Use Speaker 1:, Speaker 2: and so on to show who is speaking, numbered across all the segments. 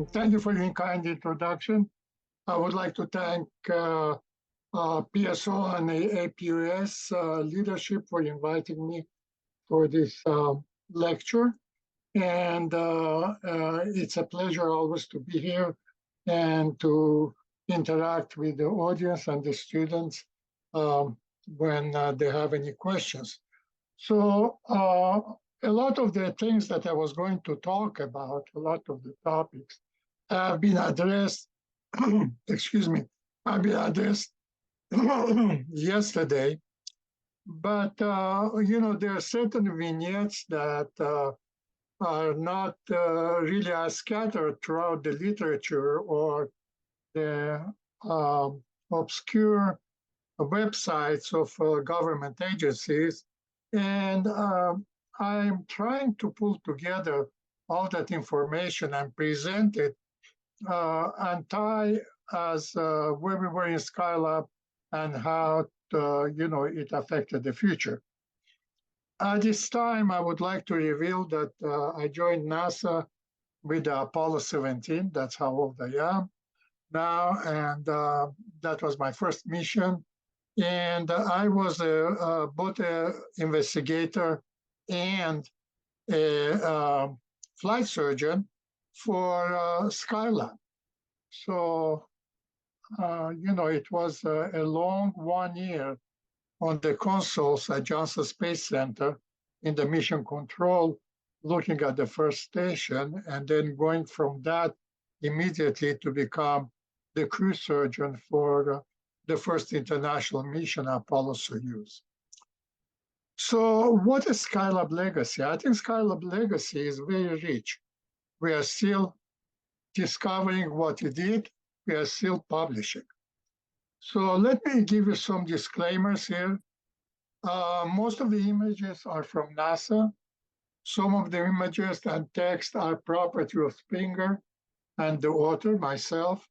Speaker 1: Thank you for your kind introduction. I would like to thank PSO and the APUS leadership for inviting me for this lecture. And it's a pleasure always to be here and to interact with the audience and the students when they have any questions. So a lot of the things that I was going to talk about, a lot of the topics have been addressed, excuse me, have been addressed yesterday. But, there are certain vignettes that are not really as scattered throughout the literature or the obscure websites of government agencies. And I'm trying to pull together all that information and present it and tie as where we were in SkyLab and how it affected the future. At this time, I would like to reveal that I joined NASA with the Apollo 17. That's how old I am now, and that was my first mission. And I was both an investigator and a flight surgeon for SkyLab. So, it was a long 1 year on the consoles at Johnson Space Center in the mission control, looking at the first station, and then going from that immediately to become the crew surgeon for the first international mission, Apollo-Soyuz. So what is SkyLab legacy? I think SkyLab legacy is very rich. We are still discovering what it did. We are still publishing. So let me give you some disclaimers here. Most of the images are from NASA. Some of the images and text are property of Springer and the author, myself.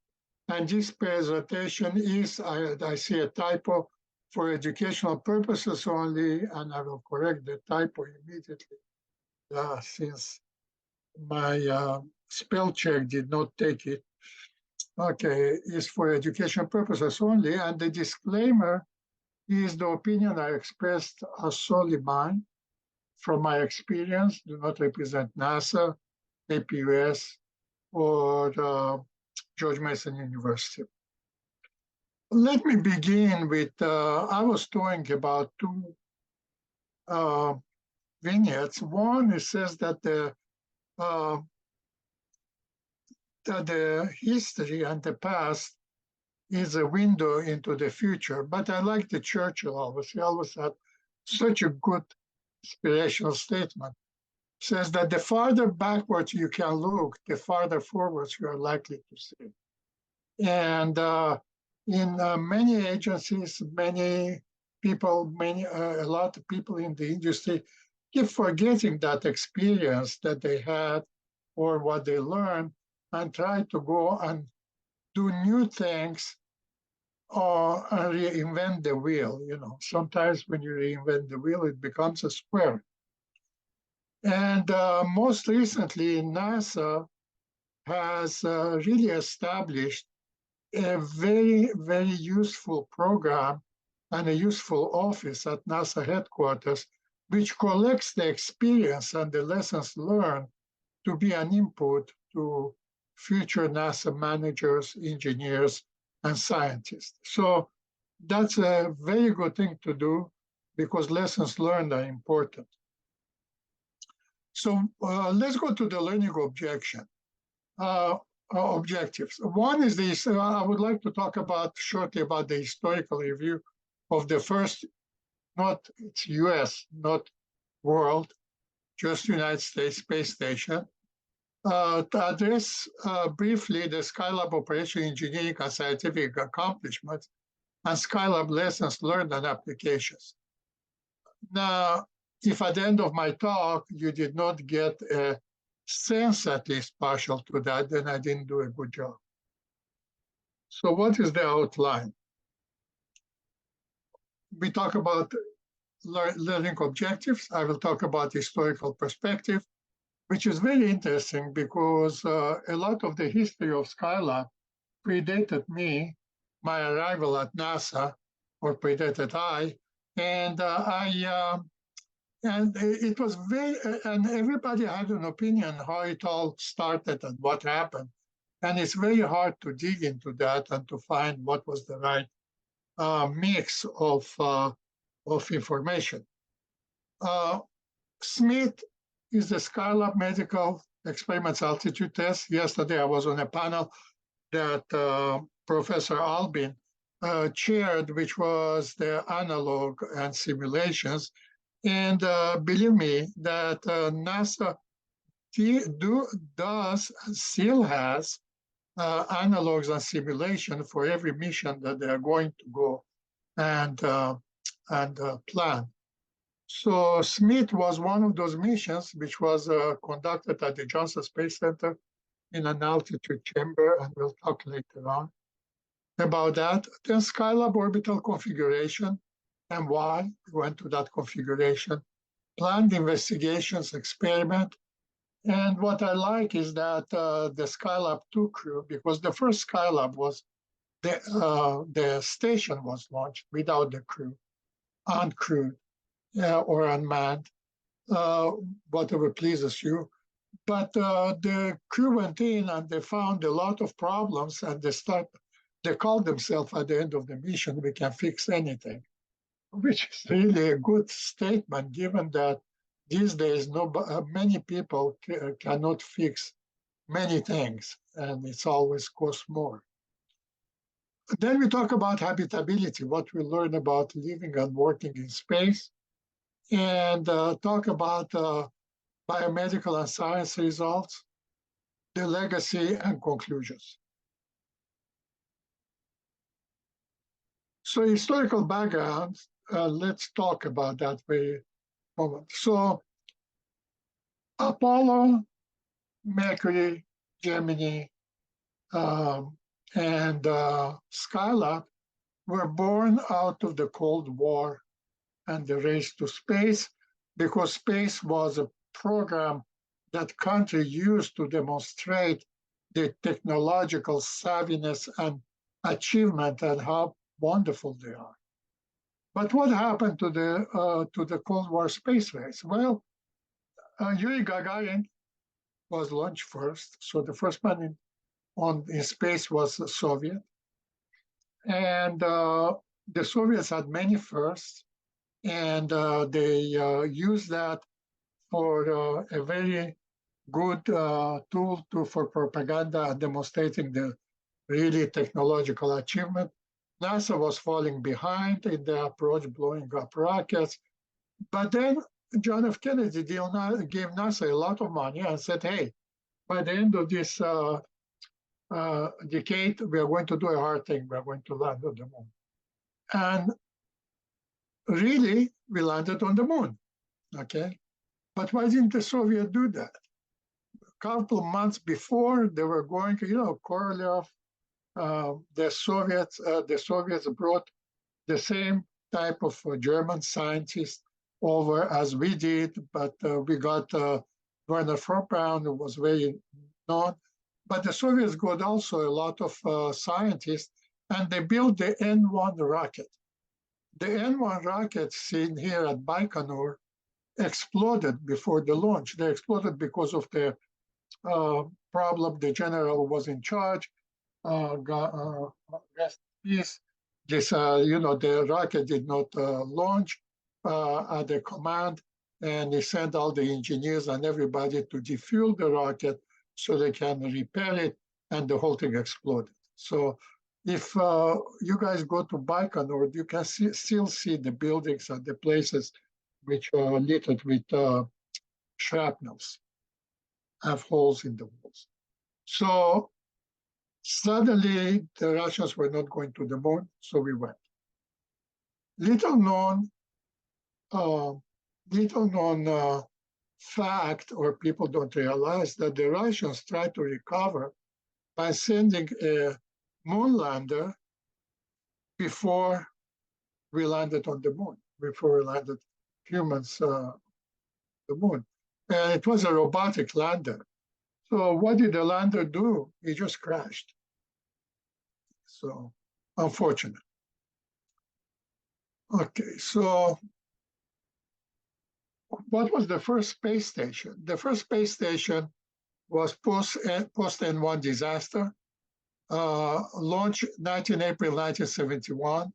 Speaker 1: And this presentation is, I see a typo, for educational purposes only, and I will correct the typo immediately since my spell check did not take it. Okay, is for education purposes only, and the disclaimer is the opinion I expressed as solely mine from my experience, do not represent NASA, APUS, or George Mason University. Let me begin with, I was talking about two vignettes. One, it says that the history and the past is a window into the future. But I like the Churchill always. He always had such a good inspirational statement. Says that the farther backwards you can look, the farther forwards you are likely to see. And in many agencies, many people, a lot of people in the industry keep forgetting that experience that they had or what they learned and try to go and do new things or reinvent the wheel. Sometimes when you reinvent the wheel, it becomes a square. And most recently, NASA has really established a very, very useful program and a useful office at NASA headquarters, which collects the experience and the lessons learned to be an input to future NASA managers, engineers, and scientists. So that's a very good thing to do because lessons learned are important. So let's go to the learning objectives. One is this, I would like to talk shortly about the historical review of the first, not it's US, not world, just United States space station. To address briefly the SkyLab operation engineering and scientific accomplishments and SkyLab lessons learned and applications. Now, if at the end of my talk you did not get a sense at least partial to that, then I didn't do a good job. So what is the outline? We talk about learning objectives. I will talk about historical perspective. which is very interesting because a lot of the history of SkyLab predated me, my arrival at NASA, or predated I, and and it was very, and everybody had an opinion how it all started and what happened, and it's very hard to dig into that and to find what was the right mix of information. Uh, Smith is the SkyLab Medical Experiments Altitude Test. Yesterday, I was on a panel that Professor Albin chaired, which was the analog and simulations. And believe me, that NASA still has analogs and simulation for every mission that they are going to go and plan. So Smith was one of those missions which was conducted at the Johnson Space Center in an altitude chamber, and we'll talk later on about that. Then SkyLab orbital configuration and why we went to that configuration, planned investigations, experiment. And what I like is that the SkyLab 2 crew, because the first SkyLab was the station was launched without the crew, uncrewed or unmanned, whatever pleases you. But the crew went in and they found a lot of problems, and they called themselves at the end of the mission, we can fix anything, which is really a good statement given that these days many people cannot fix many things, and it's always costs more. Then we talk about habitability, what we learn about living and working in space, and talk about biomedical and science results, the legacy and conclusions. So historical background, let's talk about that very moment. So Apollo, Mercury, Gemini, and SkyLab were born out of the Cold War and the race to space, because space was a program that country used to demonstrate the technological savviness and achievement and how wonderful they are. But what happened to the Cold War space race? Well, Yuri Gagarin was launched first, so the first man in space was the Soviet, and the Soviets had many firsts, and they used that for a very good tool for propaganda and demonstrating the really technological achievement. NASA was falling behind in the approach, blowing up rockets. But then John F. Kennedy gave NASA a lot of money and said, hey, by the end of this decade, we are going to do a hard thing. We are going to land on the moon. And really, we landed on the moon, okay? But why didn't the Soviets do that? A couple of months before, they were going, Korolev, the Soviets brought the same type of German scientists over as we did, but we got Werner von Braun, who was very known. But the Soviets got also a lot of scientists, and they built the N-1 rocket. The N-1 rocket seen here at Baikonur exploded before the launch. They exploded because of the problem. The general was in charge. Rest in peace. This, the rocket did not launch at the command, and he sent all the engineers and everybody to defuel the rocket so they can repair it, and the whole thing exploded. So if you guys go to Baikonur, you can still see the buildings and the places which are littered with shrapnels, have holes in the walls. So suddenly the Russians were not going to the moon, so we went. Little known fact, or people don't realize, that the Russians tried to recover by sending a moon lander before we landed on the moon, before we landed humans on the moon. and it was a robotic lander. So what did the lander do? It just crashed. So unfortunate. Okay, so what was the first space station? The first space station was post N1 disaster, launched 19 April 1971,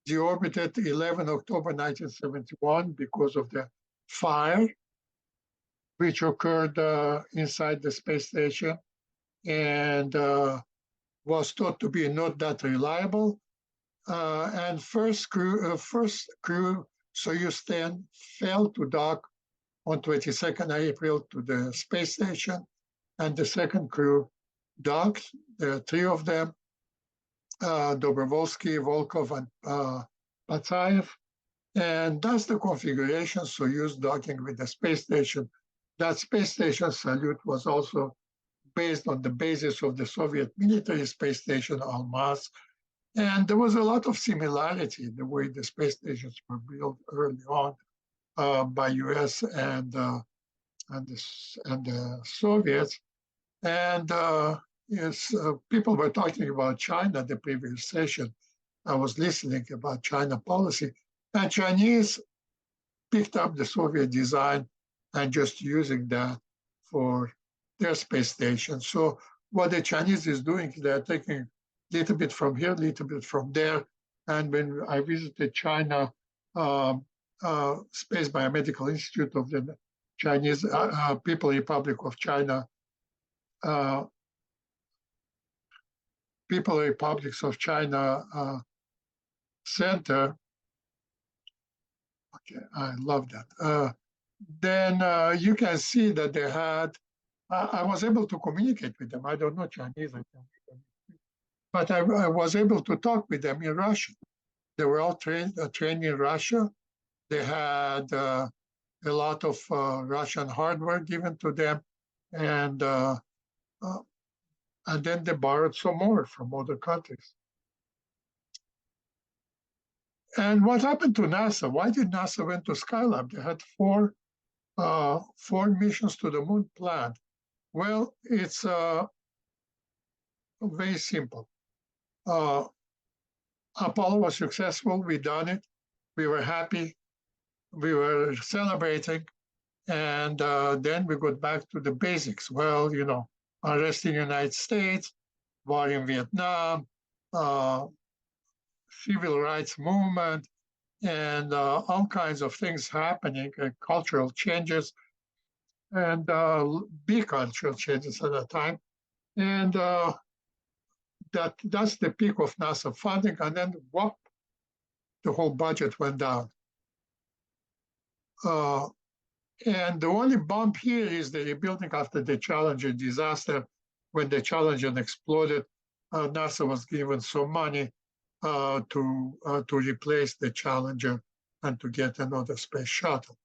Speaker 1: deorbited 11 October 1971 because of the fire which occurred inside the space station and was thought to be not that reliable. And first crew Soyuz 10 failed to dock on 22nd April to the space station, and the second crew docked. There are three of them, Dobrovolsky, Volkov, and Patsayev. And that's the configuration Soyuz docking with the space station. That space station salute was also based on the basis of the Soviet military space station, Almaz. And there was a lot of similarity in the way the space stations were built early on by US and the Soviets. And yes, people were talking about China the previous session. I was listening about China policy. And Chinese picked up the Soviet design and just using that for their space station. So what the Chinese is doing, they're taking a little bit from here, a little bit from there. And when I visited China, Space Biomedical Institute of the Chinese People Republic of China, People Republics of China Center. Okay, I love that. Then you can see that they had, I was able to communicate with them. I don't know Chinese, but I was able to talk with them in Russian. They were all trained in Russia. They had a lot of Russian hardware given to them, and then they borrowed some more from other countries. And what happened to NASA? Why did NASA went to SkyLab? They had four missions to the moon planned. Well, it's very simple. Apollo was successful. We done it. We were happy. We were celebrating. And then we got back to the basics. Well, unrest in the United States, war in Vietnam, civil rights movement, and all kinds of things happening, cultural changes, and big cultural changes at that time. And that's the peak of NASA funding. And then, whoop, the whole budget went down. And the only bump here is the rebuilding after the Challenger disaster. When the Challenger exploded, NASA was given some money to replace the Challenger and to get another space shuttle.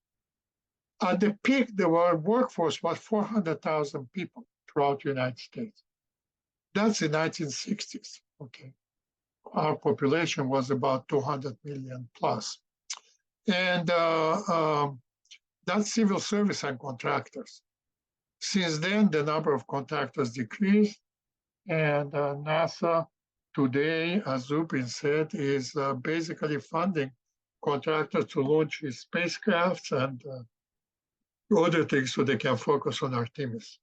Speaker 1: At the peak, the workforce was 400,000 people throughout the United States. That's the 1960s. Okay, our population was about 200 million plus, and that's civil service and contractors. Since then, the number of contractors decreased, and NASA today, as Zubin said, is basically funding contractors to launch its spacecrafts and other things so they can focus on Artemis.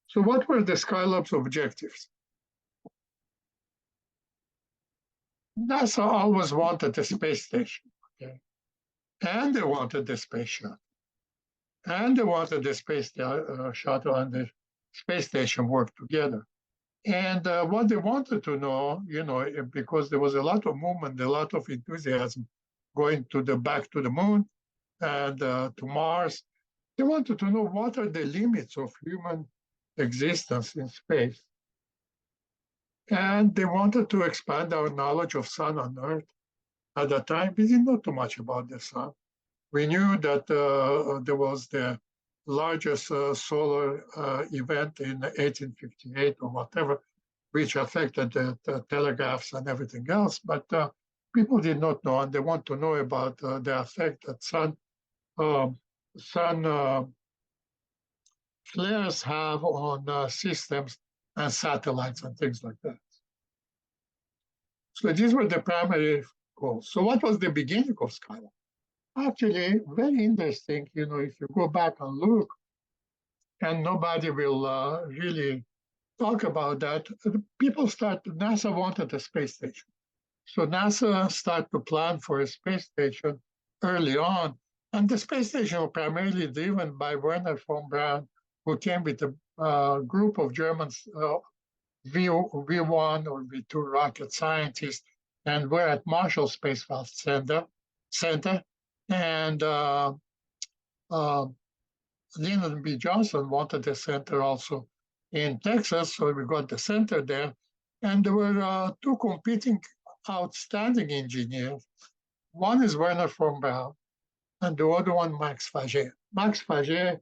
Speaker 1: So what were the SkyLab's objectives? NASA always wanted a space station, okay? And they wanted the space shuttle. And they wanted the space shuttle and the space station work together. And what they wanted to know, because there was a lot of movement, a lot of enthusiasm going back to the moon and to Mars, they wanted to know what are the limits of human existence in space. And they wanted to expand our knowledge of sun on Earth. At that time, we didn't know too much about the sun. We knew that there was the largest solar event in 1858 or whatever, which affected the telegraphs and everything else. But people did not know, and they want to know about the effect that sun sun flares have on systems and satellites and things like that. So these were the primary goals. So what was the beginning of SkyLab? Actually, very interesting. If you go back and look, and nobody will really talk about that, NASA wanted a space station. So NASA started to plan for a space station early on. And the space station was primarily driven by Werner von Braun, who came with a group of Germans, V1 or V2 rocket scientists, and we're at Marshall Space Flight Center. And Lyndon B. Johnson wanted a center also in Texas, so we got the center there. And there were two competing outstanding engineers. One is Werner von Braun, and the other one, Max Faget. Max Faget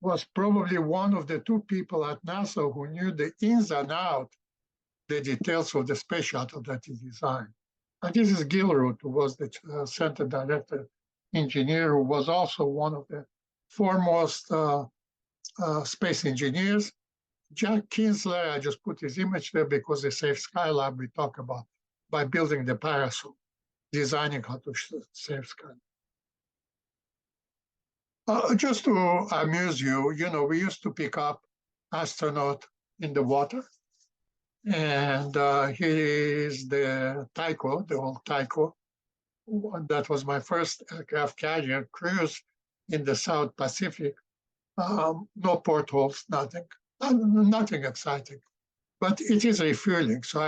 Speaker 1: was probably one of the two people at NASA who knew the ins and outs, the details of the space shuttle that he designed. And this is Gilruth, who was the center director engineer, who was also one of the foremost space engineers. Jack Kinsler, I just put his image there because they saved SkyLab, we talk about, by building the parachute, designing how to save SkyLab. Just to amuse you, we used to pick up astronaut in the water. And here is the Tycho, the old Tycho. That was my first aircraft carrier cruise in the South Pacific. No portholes, nothing exciting. But it is refueling. So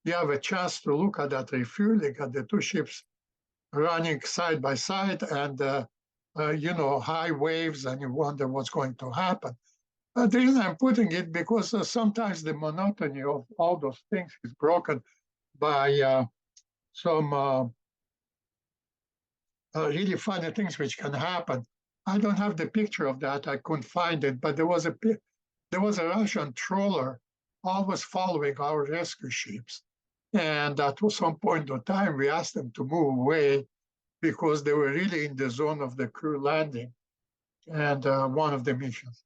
Speaker 1: you have a chance to look at that refueling at the two ships running side by side and, high waves, and you wonder what's going to happen. The reason I'm putting it because sometimes the monotony of all those things is broken by some really funny things which can happen. I don't have the picture of that. I couldn't find it, but there was a Russian trawler always following our rescue ships. And at some point in time, we asked them to move away because they were really in the zone of the crew landing and one of the missions.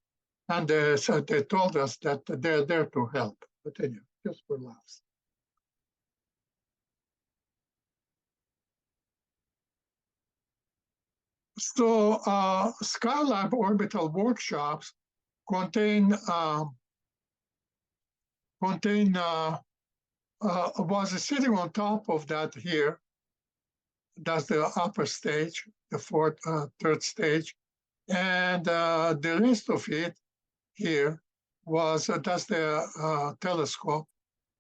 Speaker 1: And so they told us that they're there to help. But anyway, just for laughs. So SkyLab orbital workshops was sitting on top of that here. That's the upper stage, the third stage. And the rest of it here that's the telescope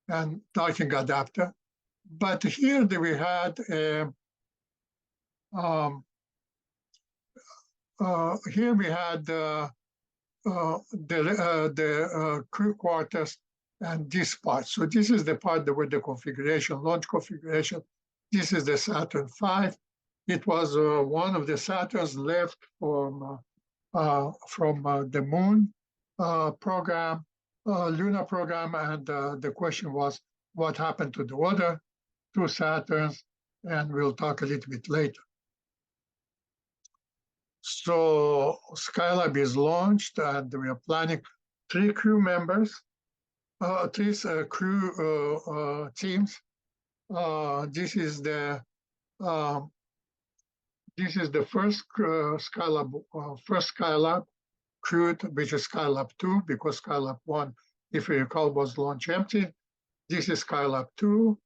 Speaker 1: and docking adapter. But here we had the crew quarters and this part. So this is the part where the configuration, launch configuration. This is the Saturn V. It was one of the Saturns left from the moon program, lunar program, and the question was what happened to the other two Saturns, and we'll talk a little bit later. So SkyLab is launched, and we are planning 3 crew members, 3 crew teams. This is the first SkyLab crewed, which is SkyLab 2, because SkyLab 1, if you recall, was launch empty. This is SkyLab 2,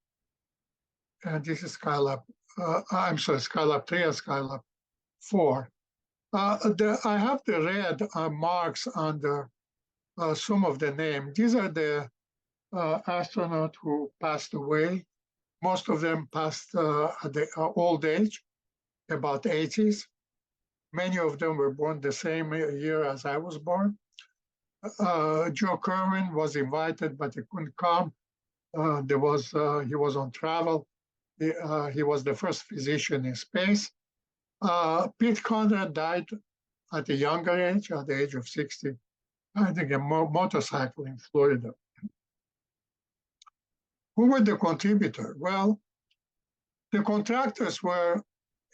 Speaker 1: and this is SkyLab 3 and SkyLab 4. I have the red marks under some of the names. These are the astronauts who passed away. Most of them passed at the old age, about 80s. Many of them were born the same year as I was born. Joe Kerwin was invited, but he couldn't come. He was on travel. He was the first physician in space. Pete Conrad died at a younger age, at the age of 60, I think a motorcycle in Florida. Who were the contributors? Well, the contractors were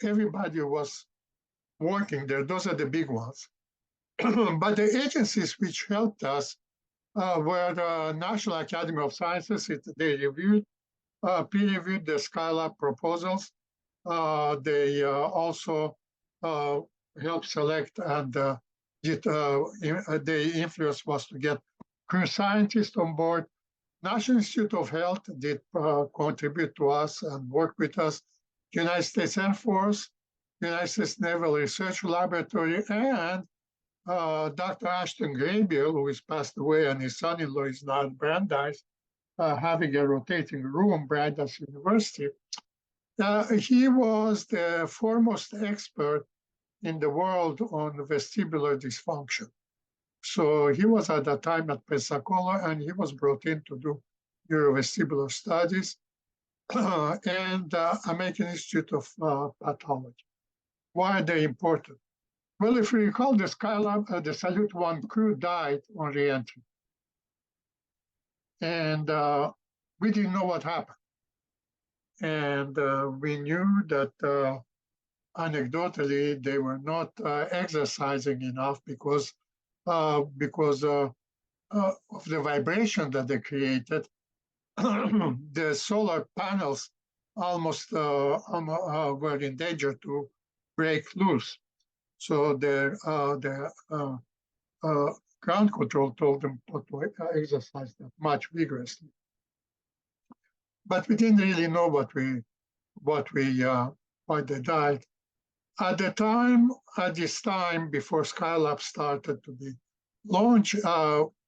Speaker 1: everybody who was working there. Those are the big ones. But the agencies which helped us were the National Academy of Sciences. They peer-reviewed the SkyLab proposals. They also helped select, and the influence was to get career scientists on board. National Institute of Health did contribute to us and work with us. United States Air Force, United States Naval Research Laboratory, and Dr. Ashton Gabriel, who is passed away, and his son-in-law is now at Brandeis, having a rotating room, Brandeis University. He was the foremost expert in the world on vestibular dysfunction. So he was at that time at Pensacola, and he was brought in to do neurovestibular studies and American Institute of Pathology. Why are they important? Well, if you recall, the SkyLab, the Salute 1 crew died on reentry. And we didn't know what happened. And we knew that anecdotally, they were not exercising enough because of the vibration that they created. The solar panels almost were in danger to break loose. So the ground control told them not to exercise that much vigorously. But we didn't really know why they died. At this time, before SkyLab started to be launched,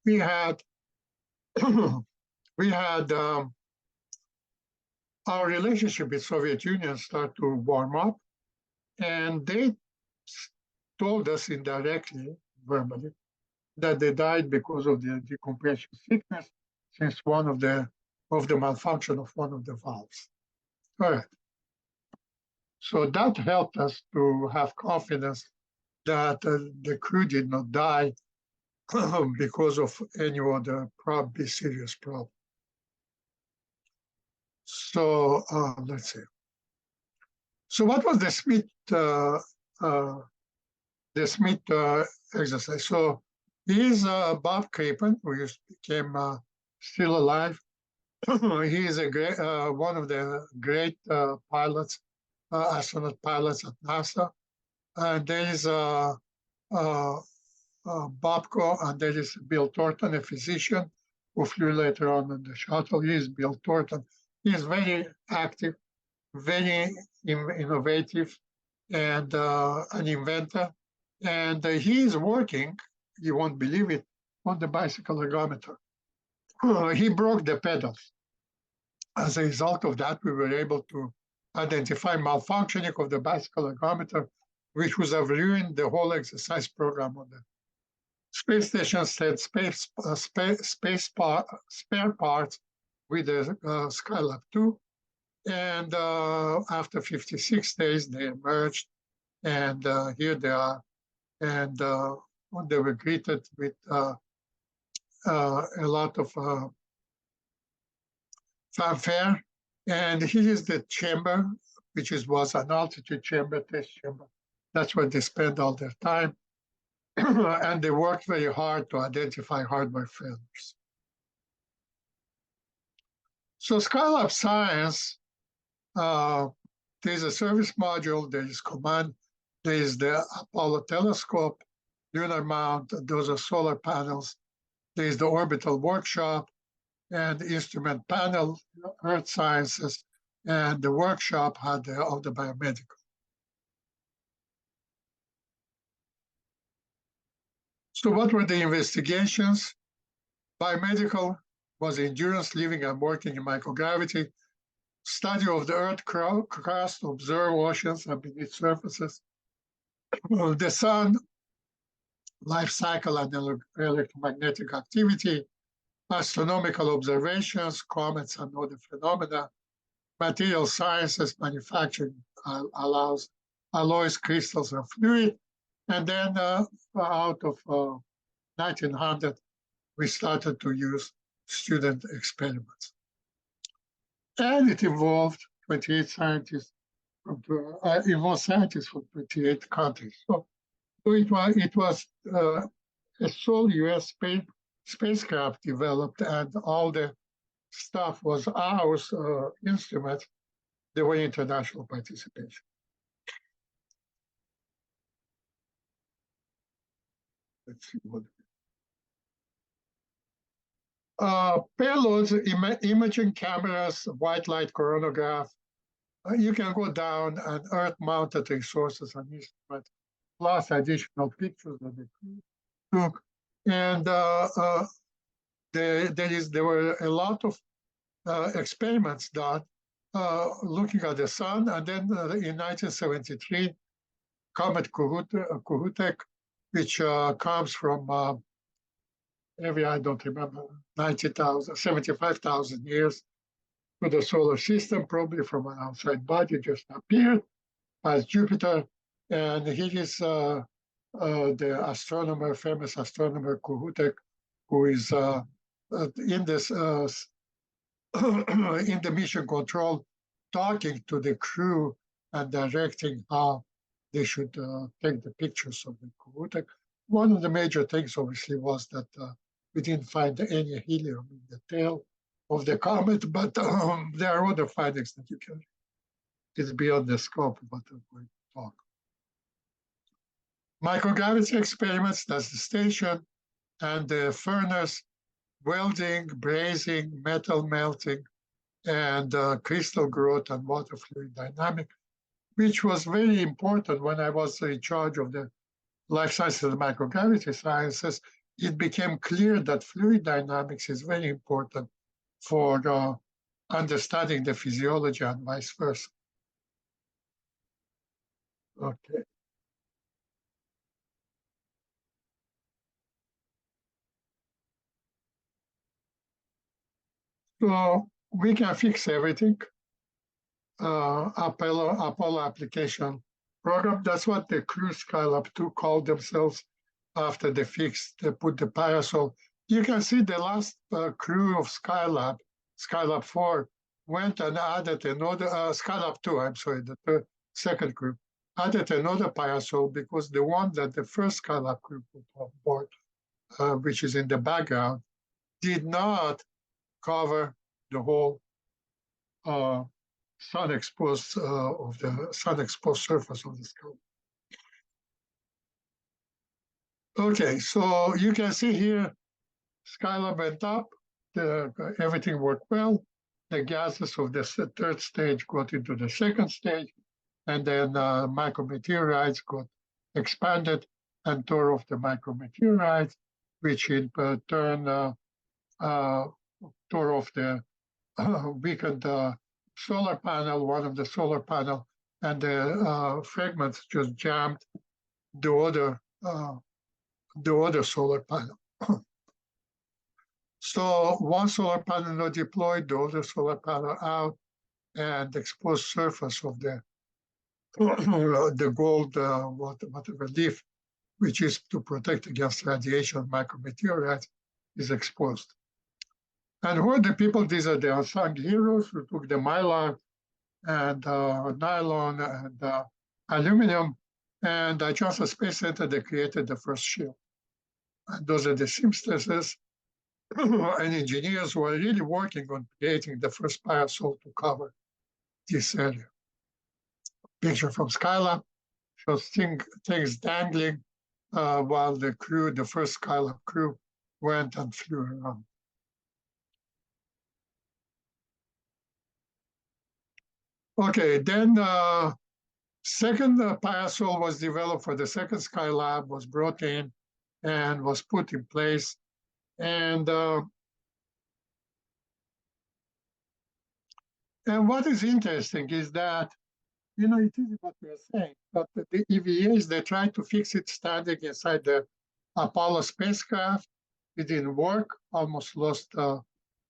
Speaker 1: we had our relationship with Soviet Union start to warm up, and they told us indirectly, verbally, that they died because of the decompression sickness, since one of the malfunction of one of the valves. All right. So that helped us to have confidence that the crew did not die because of any other probably serious problem. So let's see. So what was the Smith exercise? So he's Bob Crapen, who became still alive. He is one of the great pilots, astronaut pilots at NASA. And there is Bobko, and there is Bill Thornton, a physician who flew later on the shuttle. He is Bill Thornton. He is very active, very innovative, and an inventor. And he is working, you won't believe it, on the bicycle ergometer. He broke the pedals. As a result of that, we were able to identify malfunctioning of the bicycle ergometer, which would have ruined the whole exercise program on the space station. Said spare parts with the SkyLab 2. And after 56 days, they emerged, and here they are. And they were greeted with a lot of fanfare. And here is the chamber, which was an altitude chamber, test chamber. That's where they spent all their time. And they worked very hard to identify hardware failures. So SkyLab Science, there's a service module, there is command, there is the Apollo telescope, lunar mount, those are solar panels. There is the orbital workshop and the instrument panel, Earth Sciences, and the workshop had all the biomedical. So what were the investigations? Biomedical was endurance, living and working in microgravity, study of the Earth crust, observe oceans and beneath surfaces, the sun, life cycle and electromagnetic activity, astronomical observations, comets and other phenomena, material sciences, manufacturing alloys, crystals, and fluid. And then out of 1900, we started to use student experiments. And it involved 28 scientists involved scientists from 28 countries. So it was a sole U.S. spacecraft developed, and all the stuff was ours, instruments. There were international participation. Let's see what. Payloads, imaging cameras, white light coronagraph. You can go down and Earth-mounted resources and instruments, plus additional pictures that the crew took. And there were a lot of experiments done looking at the sun. And then in 1973, Comet Kohutek, which comes from maybe I don't remember, 90,000, 75,000 years to the solar system, probably from an outside body, just appeared as Jupiter. And he is the astronomer, famous astronomer Kohutek, who is in this in the mission control, talking to the crew and directing how they should take the pictures of the Kohutek. One of the major things, obviously, was that we didn't find any helium in the tail of the comet, but there are other findings that you can. It's beyond the scope of what I'm going to talk. Microgravity experiments, that's the station, and the furnace, welding, brazing, metal melting, and crystal growth and water fluid dynamic, which was very important when I was in charge of the life sciences and microgravity sciences. It became clear that fluid dynamics is very important for understanding the physiology and vice versa. Okay. So we can fix everything. Apollo application program, that's what the crew SkyLab 2 called themselves after they put the parasol. You can see the last crew of SkyLab 4, went and added another, SkyLab 2, I'm sorry, the second crew, added another parasol because the one that the first SkyLab crew put on board, which is in the background, did not cover the whole sun-exposed surface of the sky. Okay, so you can see here, SkyLab went up, everything worked well. The gases of the third stage got into the second stage, and then micrometeorites got expanded and tore off the micrometeorites, which in turn tore off the weakened solar panel, one of the solar panel, and the fragments just jammed the other solar panel. So one solar panel not deployed, the other solar panel out, and exposed surface of the gold, whatever leaf, which is to protect against radiation micrometeorites, is exposed. And who are the people? These are the unsung heroes who took the mylar and nylon and aluminum, and at Johnson Space Center, they created the first shield. And those are the seamstresses and engineers who are really working on creating the first parasol to cover this area. Picture from SkyLab shows things dangling while the first SkyLab crew went and flew around. Okay, then second parasol was developed for the second SkyLab, was brought in and was put in place. And what is interesting is that, it is what we are saying, but the EVAs, they tried to fix it standing inside the Apollo spacecraft. It didn't work, almost lost one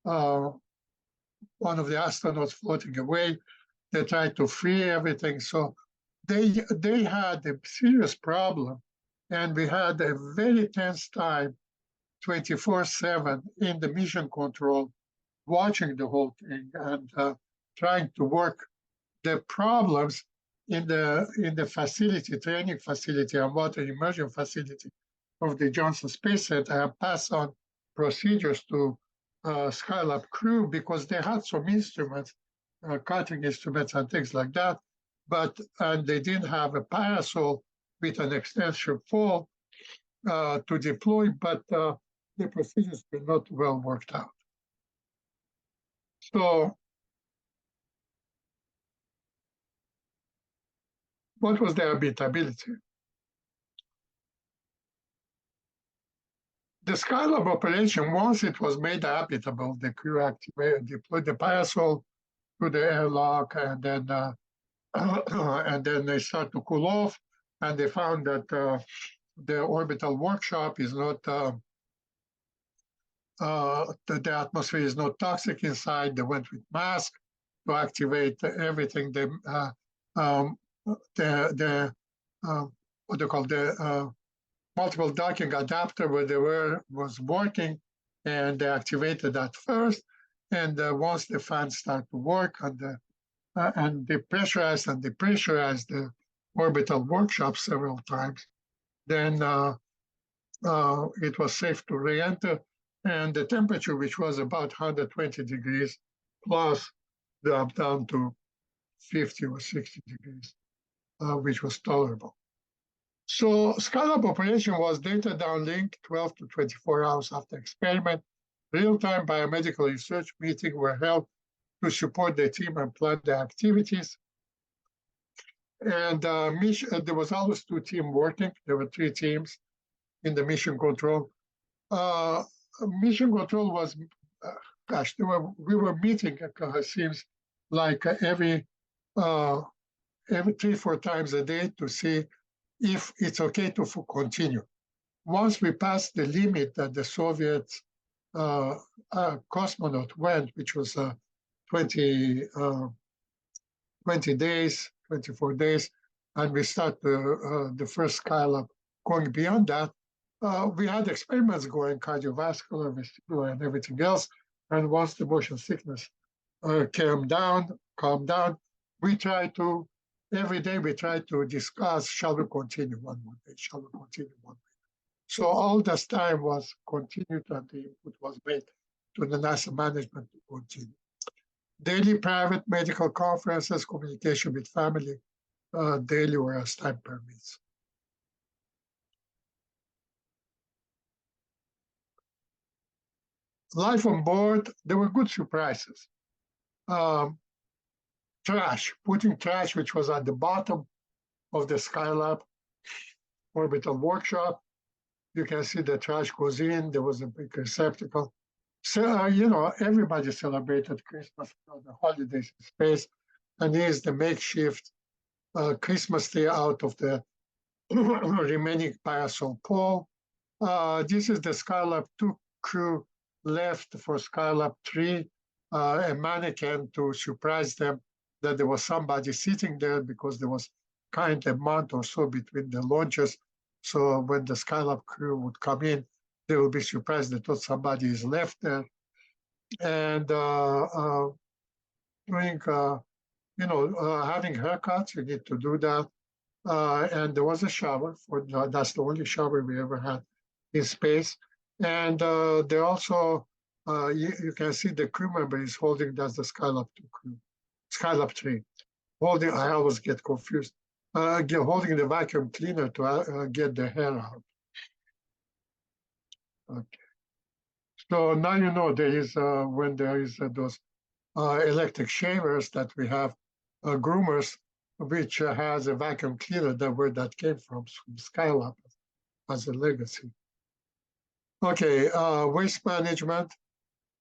Speaker 1: of the astronauts floating away. They tried to free everything. So they had a serious problem. And we had a very tense time, 24/7 in the mission control, watching the whole thing and trying to work the problems in the facility, training facility and water immersion facility of the Johnson Space Center, have passed on procedures to SkyLab crew because they had some instruments, cutting instruments and things like that, and they didn't have a parasol with an extension pole to deploy, but the procedures were not well worked out. So what was the habitability? The SkyLab operation, once it was made habitable, the crew deployed the parasol to the airlock, and then and then they start to cool off, and they found that the orbital workshop is not the atmosphere is not toxic inside. They went with mask to activate everything. The what they call the multiple docking adapter where they was working, and they activated that first. And once the fans start to work and they pressurized and depressurized the orbital workshop several times, then it was safe to re-enter. And the temperature, which was about 120 degrees plus, dropped down to 50 or 60 degrees, which was tolerable. So SkyLab operation was data downlink 12 to 24 hours after experiment. Real-time biomedical research meetings were held to support the team and plan the activities. And there was always two teams working. There were three teams in the mission control. Mission control was, we were meeting, it seems like every 3-4 times a day to see if it's okay to continue. Once we passed the limit that the Soviet cosmonaut went, which was 20 days, 24 days, and we start the first SkyLab going beyond that, we had experiments going, cardiovascular, vestibular, and everything else. And once the motion sickness calmed down, we try to, every day we try to discuss, shall we continue one more day? Shall we continue one day? So all this time was continued, and the input was made to the NASA management to continue. Daily private medical conferences, communication with family, daily or as time permits. Life on board, there were good surprises. Putting trash, which was at the bottom of the SkyLab orbital workshop. You can see the trash goes in. There was a big receptacle. So, everybody celebrated Christmas on the holidays in space. And here's the makeshift Christmas tree out of the remaining parasol pole. This is the SkyLab 2 crew left for SkyLab 3, a mannequin to surprise them that there was somebody sitting there, because there was kind of a month or so between the launches. So when the SkyLab crew would come in, they would be surprised they thought somebody is left there. And having haircuts, you need to do that. And there was a shower. That's the only shower we ever had in space. And they also, you can see the crew member is holding, that's the SkyLab 2 crew, SkyLab 3. I always get confused. Holding the vacuum cleaner to get the hair out. Okay. So now you know there is, when there is those electric shavers that we have, groomers, which has a vacuum cleaner, where that came from SkyLab as a legacy. Okay, waste management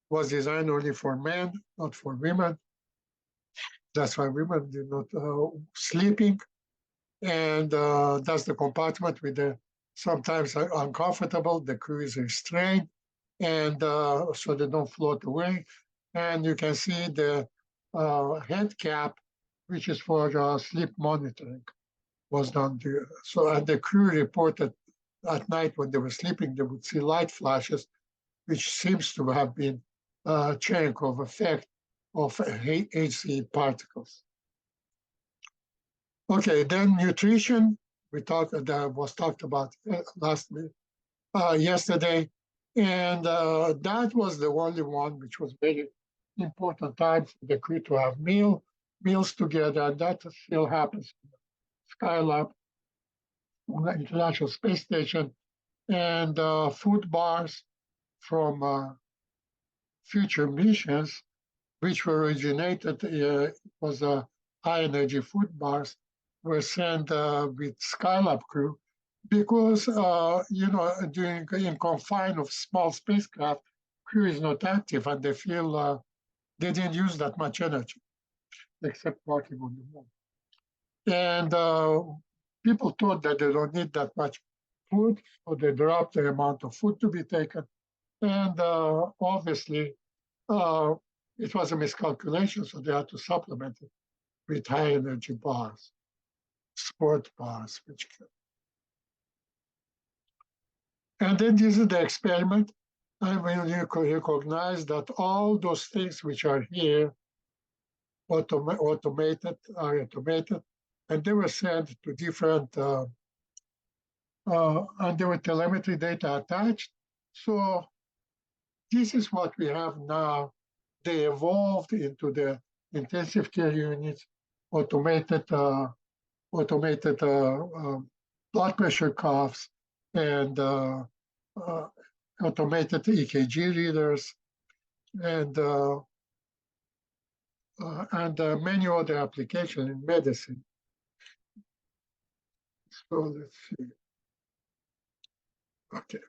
Speaker 1: was designed only for men, not for women. That's why women did not sleeping. And that's the compartment with the sometimes uncomfortable. The crew is restrained, and so they don't float away. And you can see the head cap, which is for sleep monitoring, was done there. So, and the crew reported at night when they were sleeping, they would see light flashes, which seems to have been Cherenkov effect of HC particles. Okay, then nutrition, that was talked about yesterday, and that was the only one which was very important time for the crew to have meals together, and that still happens in SkyLab on the International Space Station, and food bars from future missions, which were originated, was high energy food bars, were sent with Skylab crew because, during in confine of small spacecraft, crew is not active and they feel they didn't use that much energy except working on the moon. And people thought that they don't need that much food, so they dropped the amount of food to be taken. And obviously, uh, it was a miscalculation, so they had to supplement it with high energy bars, sport bars, and then this is the experiment. And when you recognize that all those things which are here automated, and they were sent to different, and there were telemetry data attached. So this is what we have now. They evolved into the intensive care units, automated blood pressure cuffs, and automated EKG readers, and many other applications in medicine. So let's see. Okay.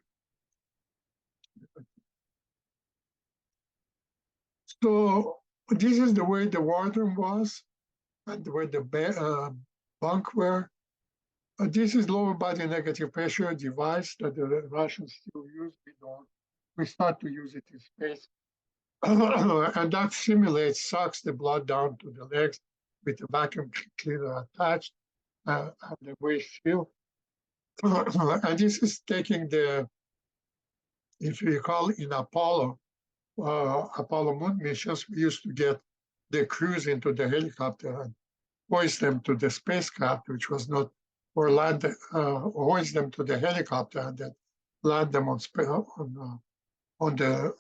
Speaker 1: So this is the way the wardroom was and where the bunk were. This is lower body negative pressure device that the Russians still use. We start to use it in space. And that simulates, sucks the blood down to the legs with a vacuum cleaner attached and the waist seal. And this is taking if you recall, in Apollo moon missions, we used to get the crews into the helicopter and hoist them to the spacecraft, which was not, or hoist them to the helicopter and then land them on the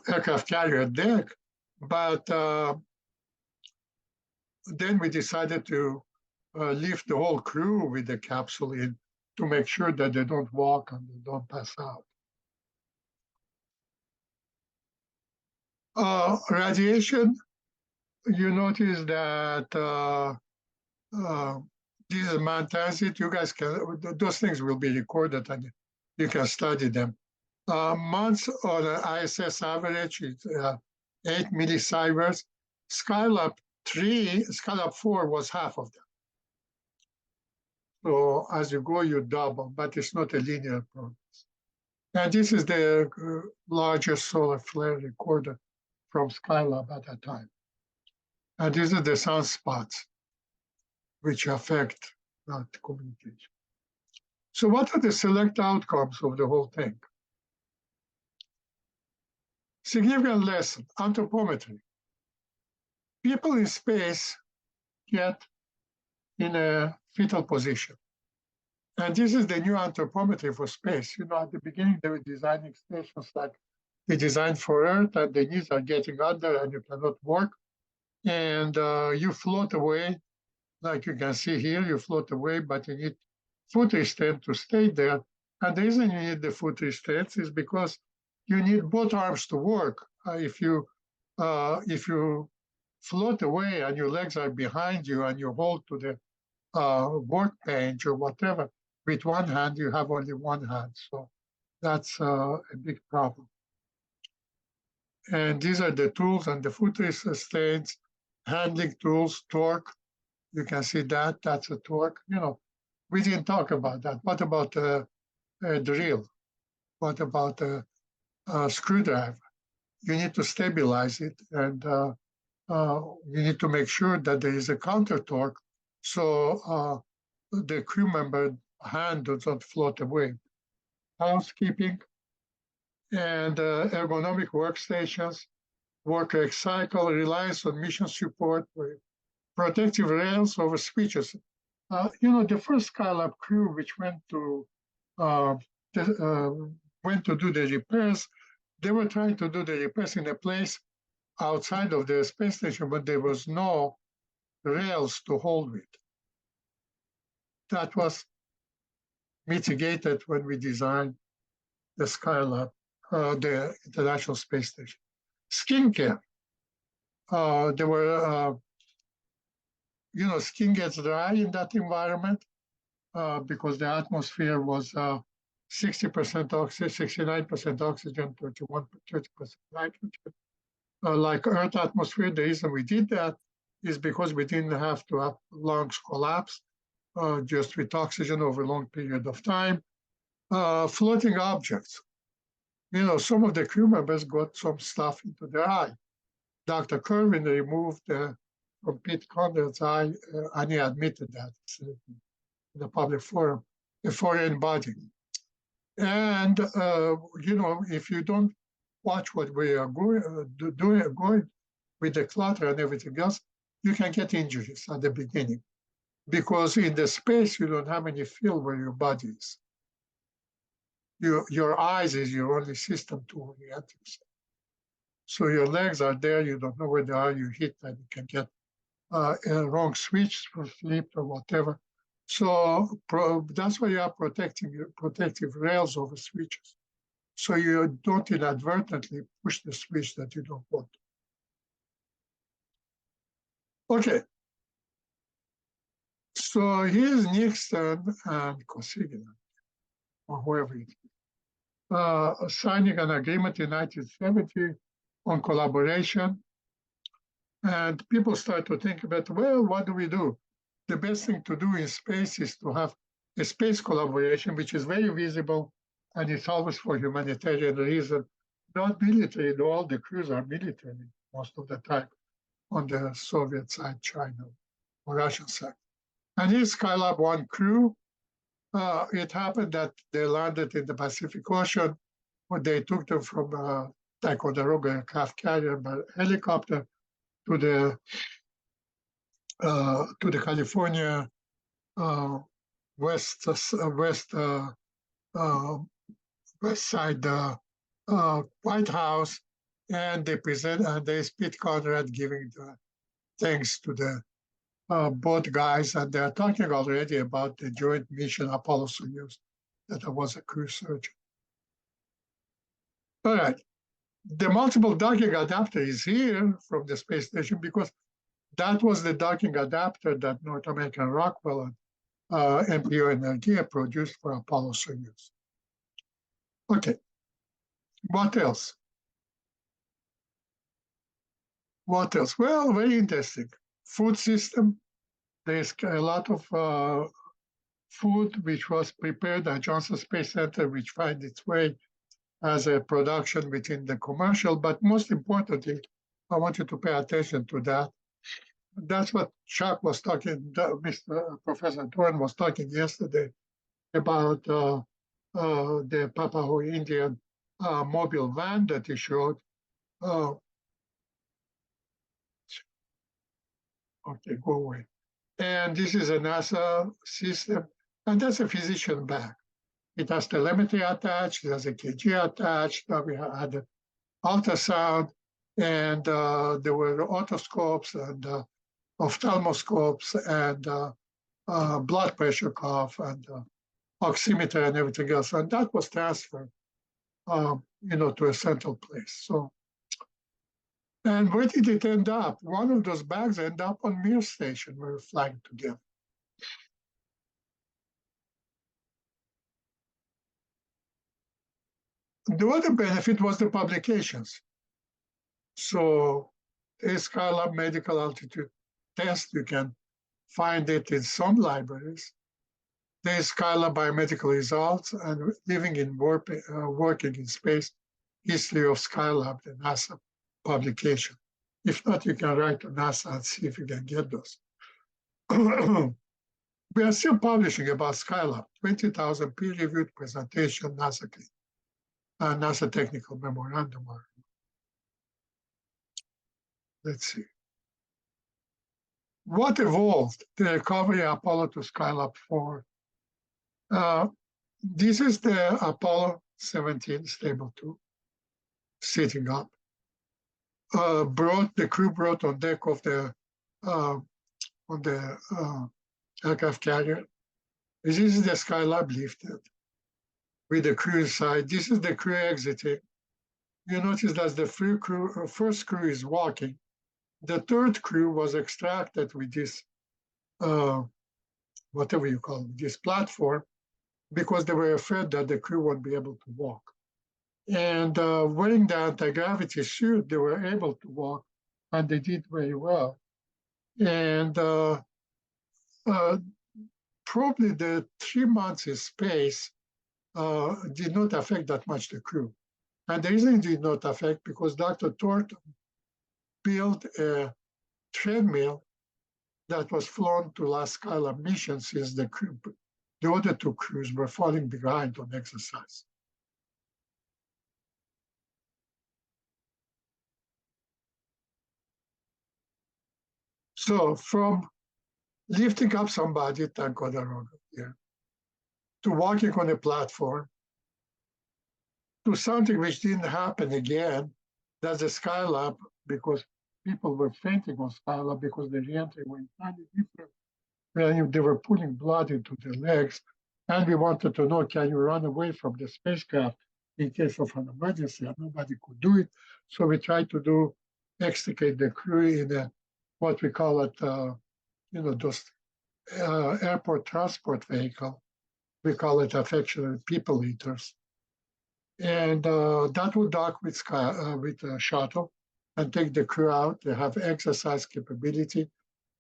Speaker 1: aircraft carrier deck. But then we decided to lift the whole crew with the capsule in to make sure that they don't walk and they don't pass out. Radiation, you notice that this is Mount Transit. You guys those things will be recorded and you can study them. Months on an ISS average is 8 millisieverts. Skylab 4 was half of them. So as you go, you double, but it's not a linear progress. And this is the largest solar flare recorded from Skylab at that time. And these are the sunspots which affect that communication. So what are the select outcomes of the whole thing? Significant lesson, anthropometry. People in space get in a fetal position. And this is the new anthropometry for space. At the beginning, they were designing stations like they designed for Earth, and the knees are getting under and you cannot work. And you float away, like you can see here, you float away, but you need foot restraint to stay there. And the reason you need the foot restraints is because you need both arms to work. If you float away and your legs are behind you and you hold to the workbench or whatever, with one hand, you have only one hand. So that's a big problem. And these are the tools and the foot restraints, handling tools, torque. You can see that, that's a torque. We didn't talk about that. What about a drill? What about a screwdriver? You need to stabilize it, and you need to make sure that there is a counter torque so the crew member hand does not float away. Housekeeping and ergonomic workstations, work cycle, reliance on mission support, where protective rails over switches. The first SkyLab crew, which uh, went to do the repairs, they were trying to do the repairs in a place outside of the space station, but there was no rails to hold it. That was mitigated when we designed the SkyLab, the International Space Station. Skincare. There were, skin gets dry in that environment because the atmosphere was 60% oxygen, 69% oxygen, 30% nitrogen. Like Earth atmosphere, the reason we did that is because we didn't have to have lungs collapse just with oxygen over a long period of time. Floating objects. Some of the crew members got some stuff into their eye. Dr. Kerwin removed from Pete Conrad's eye, and he admitted that in the public forum, a foreign body. And, if you don't watch what we are going with the clutter and everything else, you can get injuries at the beginning. Because in the space, you don't have any feel where your body is. Your eyes is your only system to orient yourself. So your legs are there, you don't know where they are, you hit and you can get a wrong switch for sleep or whatever. So that's why you have protective rails over switches. So you don't inadvertently push the switch that you don't want. Okay. So here's Nixon and Kosygin, or whoever it is, signing an agreement in 1970 on collaboration. And people start to think about, well, what do we do? The best thing to do in space is to have a space collaboration, which is very visible, and it's always for humanitarian reason, not military, though all the crews are military most of the time on the Soviet side, China, or Russian side. And here's SkyLab 1 crew. It happened that they landed in the Pacific Ocean, where they took them from Ticonderoga aircraft carrier by helicopter to the California west side White House, and they speak Conrad giving the thanks to the both guys, and they're talking already about the joint mission Apollo-Soyuz that I was a crew surgeon. All right, the multiple docking adapter is here from the space station because that was the docking adapter that North American Rockwell and MPO Energia produced for Apollo-Soyuz. Okay, what else? What else? Well, very interesting. Food system. There's a lot of food which was prepared at Johnson Space Center, which finds its way as a production within the commercial. But most importantly, I want you to pay attention to that. That's what Chuck was talking, Professor Torn was talking yesterday about the Papaho Indian mobile van that he showed. Okay, go away. And this is a NASA system, and that's a physician bag. It has telemetry attached, it has a KG attached. We had an ultrasound, and there were otoscopes and ophthalmoscopes and blood pressure cuff and oximeter and everything else. And that was transferred, to a central place. So, and where did it end up? One of those bags ended up on Mir Station. We were flying together. The other benefit was the publications. So the SkyLab medical altitude test, you can find it in some libraries. There's SkyLab biomedical results and living in working in space, history of SkyLab, the NASA publication. If not, you can write to NASA and see if you can get those. We are still publishing about SkyLab, 20,000 peer-reviewed presentation, NASA technical memorandum. Let's see. What evolved the recovery Apollo to SkyLab 4? Uh, this is the Apollo 17 stable 2 sitting up. The crew brought on deck of the aircraft carrier. This is the SkyLab lifted with the crew inside. This is the crew exiting. You notice that the first crew is walking. The third crew was extracted with this, whatever you call it, this platform, because they were afraid that the crew won't be able to walk. And wearing the anti-gravity suit, they were able to walk, and they did very well. And probably the 3 months in space did not affect that much the crew. And the reason it did not affect because Dr. Thornton built a treadmill that was flown to last SkyLab mission since the other two crews were falling behind on exercise. So from lifting up somebody, thank God Arnauld here, to walking on a platform, to something which didn't happen again, that's the SkyLab, because people were fainting on SkyLab because the reentry were entirely different. They were putting blood into their legs, and we wanted to know, can you run away from the spacecraft in case of an emergency? And nobody could do it, so we tried to extricate the crew in what we call it, those airport transport vehicle. We call it affectionately people eaters. And that would dock with a shuttle and take the crew out. They have exercise capability.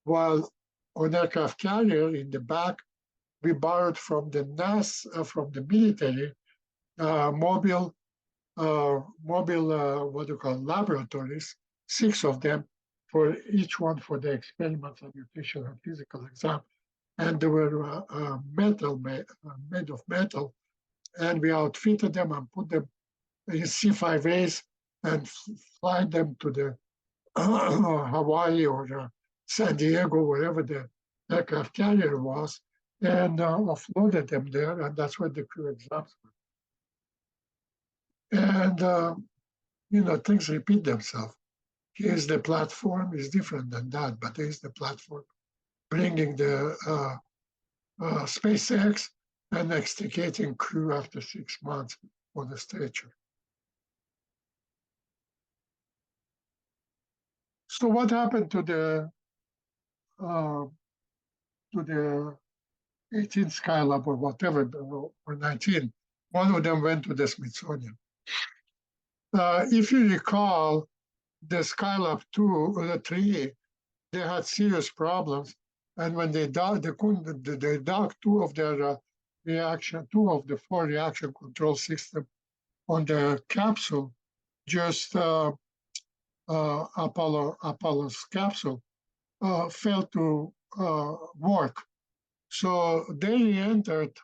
Speaker 1: While on aircraft carrier in the back, we borrowed from the NASA, from the military, mobile laboratories, 6 of them, for each one for the experiments and nutrition and physical exam. And they were made of metal, and we outfitted them and put them in C-5As and fly them to the Hawaii or San Diego, wherever the aircraft carrier was, and offloaded them there, and that's where the crew exams were. And things repeat themselves. Here's the platform, is different than that, but there's the platform bringing the SpaceX and extricating crew after 6 months on the stretcher. So what happened to the 18 SkyLab or whatever, or 19? One of them went to the Smithsonian. If you recall, the SkyLab 2 or the 3, they had serious problems, and when they docked, they docked two of the 4 reaction control system on the capsule, just Apollo's capsule, failed to work. So they re-entered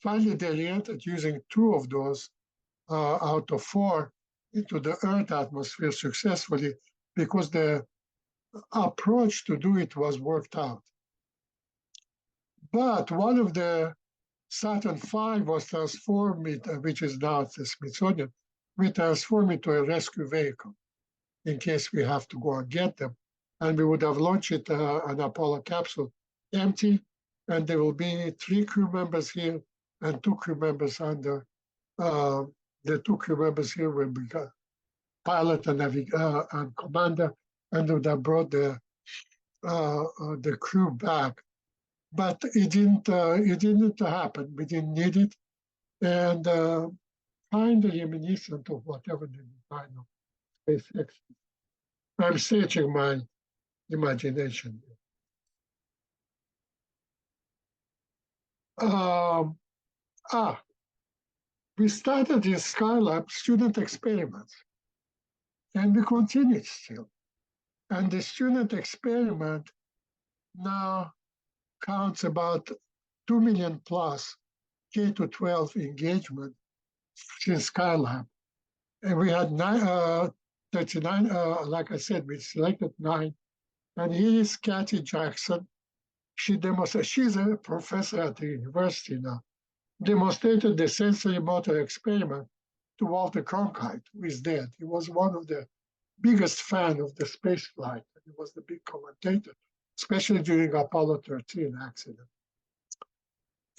Speaker 1: finally they re-entered using 2 of those out of 4 into the Earth atmosphere successfully, because the approach to do it was worked out. But one of the Saturn V was transformed, which is now at the Smithsonian, we transformed it to a rescue vehicle in case we have to go and get them. And we would have launched it, an Apollo capsule empty, and there will be 3 crew members here and 2 crew members under. The 2 crew members here will be pilot and commander, and would have brought the crew back. But it didn't happen. We didn't need it, and kind of reminiscent of whatever the design of SpaceX. I'm stretching my imagination. We started in SkyLab student experiments, and we continue still. And the student experiment now counts about 2 million plus K-12 engagement since SkyLab. And we had 39, like I said, we selected 9 And here is Kathy Jackson. She's a professor at the university now, demonstrated the sensory motor experiment to Walter Cronkite, who is dead. He was one of the biggest fan of the space flight. He was the big commentator, especially during Apollo 13 accident.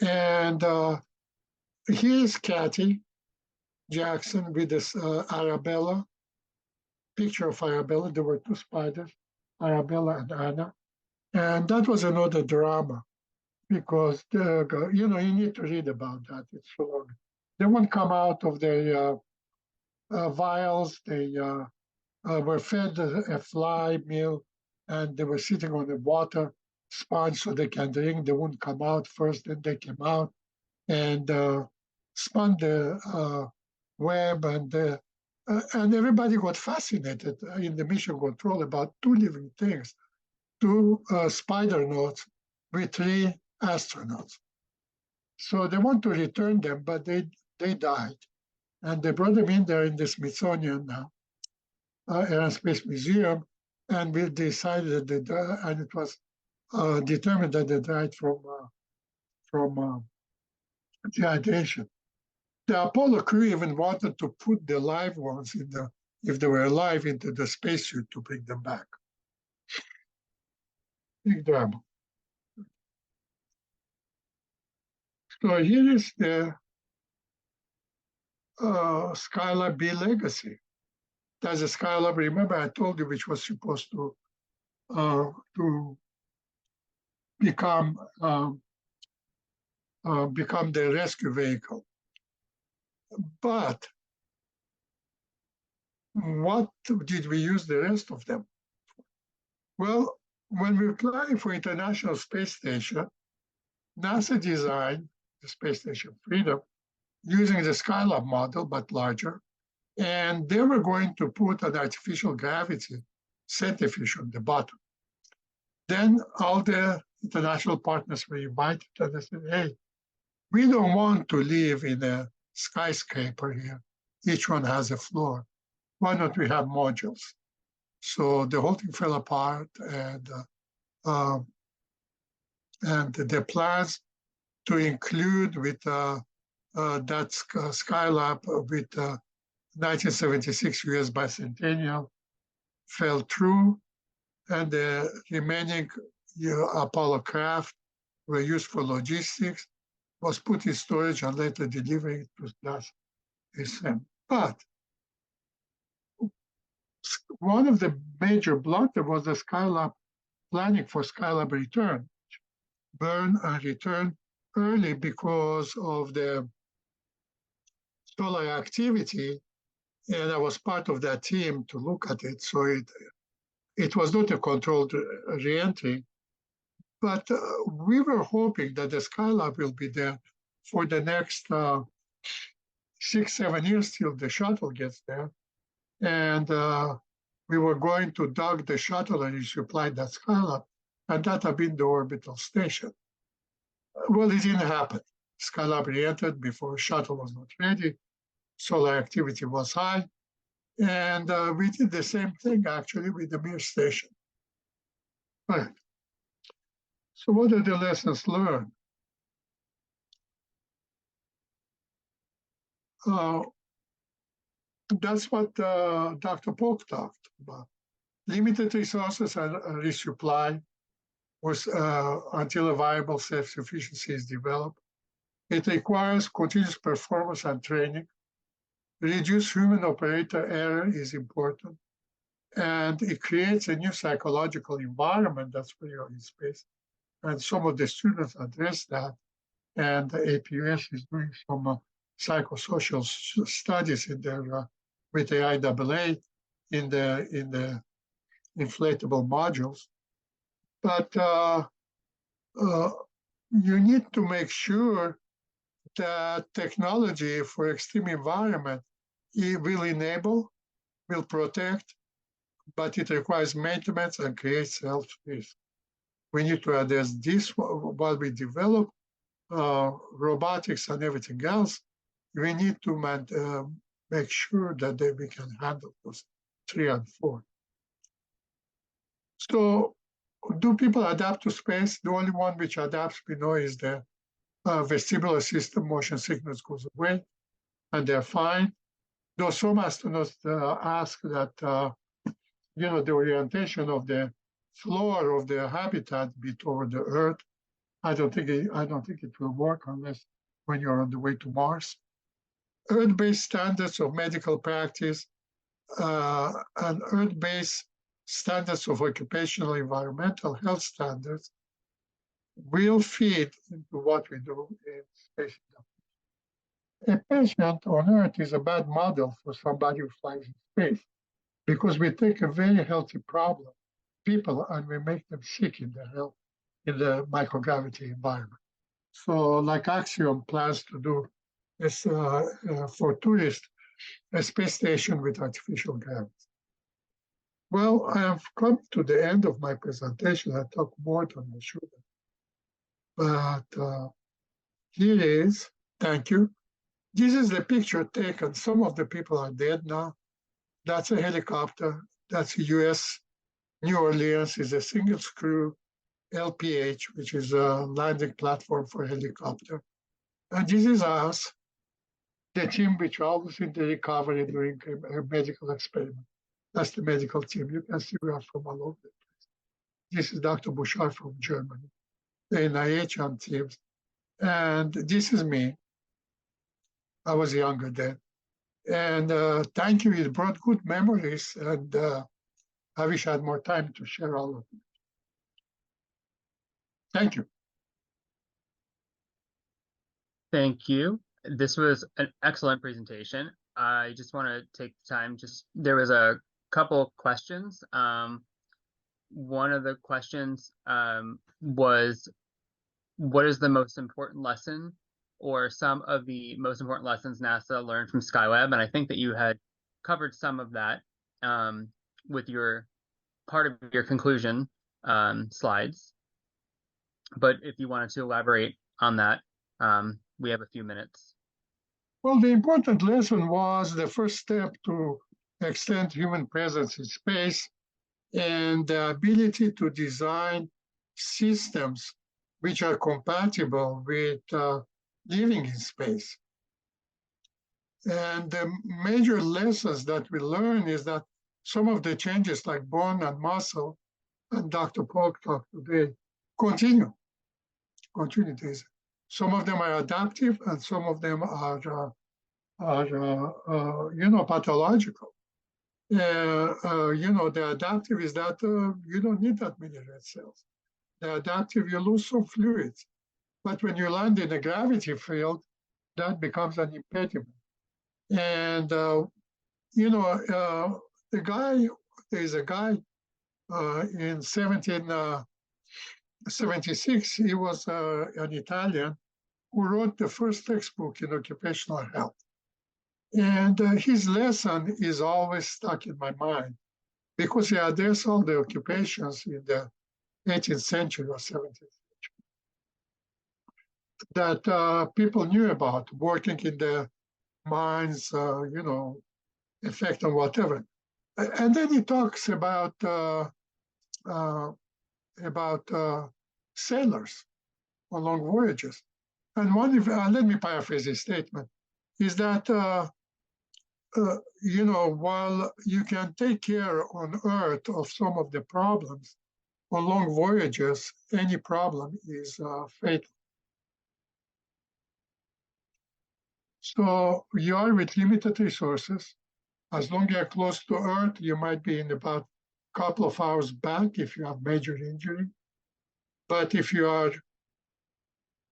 Speaker 1: And here's Kathy Jackson with this Arabella, picture of Arabella. There were two spiders, Arabella and Anna. And that was another drama because, you need to read about that. It's so long. They won't come out of their vials. They were fed a fly meal and they were sitting on the water sponge so they can drink. They wouldn't come out first, then they came out and spun the web and everybody got fascinated in the mission control about two living things, two spider nodes with three astronauts. So they want to return them, but they died. And they brought them in there in the Smithsonian now, Air and Space Museum, and we decided that and it was determined that they died from dehydration. The Apollo crew even wanted to put the live ones if they were alive, into the spacesuit to bring them back. Big drama. So here is the SkyLab B legacy. There's a SkyLab, remember I told you, which was supposed to become the rescue vehicle. But what did we use the rest of them for? Well, when we were planning for International Space Station, NASA designed the Space Station Freedom using the SkyLab model, but larger. And they were going to put an artificial gravity centrifuge on the bottom. Then all the international partners were invited and they said, hey, we don't want to live in a skyscraper here. Each one has a floor. Why don't we have modules? So the whole thing fell apart, and the plans to include with that SkyLab with 1976 US bicentennial fell through, and the remaining Apollo craft were used for logistics, was put in storage and later delivered to NASA. But one of the major blunders was the SkyLab planning for SkyLab return, burn and return early because of the solar activity, and I was part of that team to look at it. So it was not a controlled reentry, but we were hoping that the SkyLab will be there for the next 6-7 years till the shuttle gets there. And we were going to dock the shuttle and resupply that SkyLab, and that had been the orbital station. Well, it didn't happen. SkyLab re-entered before shuttle was not ready. Solar activity was high. And we did the same thing, actually, with the Mir station. All right. So what are the lessons learned? That's what Dr. Polk talked about. Limited resources and resupply was until a viable self-sufficiency is developed. It requires continuous performance and training. Reduce human operator error is important. And it creates a new psychological environment. That's where you're in space. And some of the students address that. And the APUS is doing some psychosocial studies in their with the IAA in the inflatable modules. But you need to make sure that technology for extreme environment will enable, will protect, but it requires maintenance and creates health risk. We need to address this while we develop robotics and everything else. We need to make sure that we can handle those 3 and 4. So do people adapt to space? The only one which adapts, we know, is the vestibular system. Motion sickness goes away, and they're fine. Though some astronauts ask that, the orientation of the floor of the habitat be toward the Earth. I don't think it will work unless when you're on the way to Mars. Earth-based standards of medical practice and Earth-based standards of occupational environmental health standards will feed into what we do in space. A patient on Earth is a bad model for somebody who flies in space because we take a very healthy problem, people, and we make them sick in the microgravity environment. So, like Axiom plans to do this for tourists, a space station with artificial gravity. Well, I have come to the end of my presentation. I talk more than I should have. But here is, thank you. This is the picture taken. Some of the people are dead now. That's a helicopter. That's a US New Orleans is a single screw LPH, which is a landing platform for a helicopter. And this is us, the team which always in the recovery during a medical experiment. That's the medical team. You can see we are from all over the place. This is Dr. Bouchard from Germany, the NIH teams. And this is me. I was younger then. And thank you. It brought good memories. And I wish I had more time to share all of it. Thank you.
Speaker 2: Thank you. This was an excellent presentation. I just want to take the time, there was a couple questions. One of the questions was, what is the most important lesson or some of the most important lessons NASA learned from SkyLab? And I think that you had covered some of that with your part of your conclusion slides. But if you wanted to elaborate on that, we have a few minutes.
Speaker 1: Well, the important lesson was the first step to extend human presence in space and the ability to design systems which are compatible with living in space. And the major lessons that we learn is that some of the changes like bone and muscle, and Dr. Polk talked today, continue. Some of them are adaptive and some of them are pathological. The adaptive is that you don't need that many red cells. The adaptive, you lose some fluids. But when you land in a gravity field, that becomes an impediment. And, there's a guy in 1776, he was an Italian who wrote the first textbook in occupational health. And his lesson is always stuck in my mind because he addressed all the occupations in the 18th century or 17th century that people knew about, working in the mines, effect on whatever. And then he talks about sailors on long voyages. And let me paraphrase his statement, is that while you can take care on Earth of some of the problems, on long voyages, any problem is fatal. So you are with limited resources. As long as you're close to Earth, you might be in about a couple of hours back if you have major injury. But if you are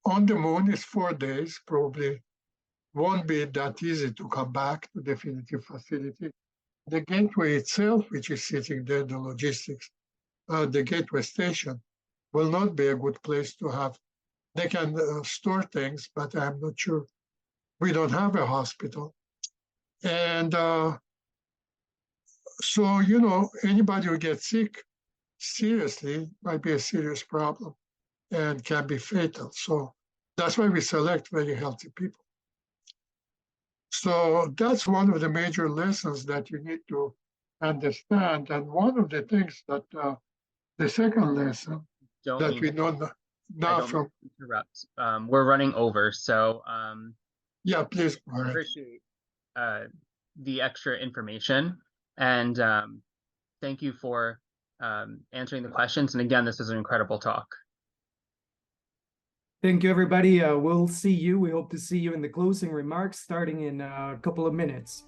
Speaker 1: on the moon, it's 4 days, probably won't be that easy to come back to definitive facility. The gateway itself, which is sitting there, the logistics, the gateway station, will not be a good place to have. They can store things, but I'm not sure. We don't have a hospital. And so, anybody who gets sick seriously might be a serious problem and can be fatal. So that's why we select very healthy people. So that's one of the major lessons that you need to understand. And one of the things that The second lesson
Speaker 2: Don't
Speaker 1: that
Speaker 2: mean
Speaker 1: we
Speaker 2: to,
Speaker 1: know
Speaker 2: I
Speaker 1: now
Speaker 2: don't mean
Speaker 1: from,
Speaker 2: to interrupt. We're running over, so
Speaker 1: yeah, please go ahead.
Speaker 2: appreciate the extra information, and thank you for answering the questions. And again, this was an incredible talk.
Speaker 3: Thank you, everybody. We'll see you. We hope to see you in the closing remarks starting in a couple of minutes.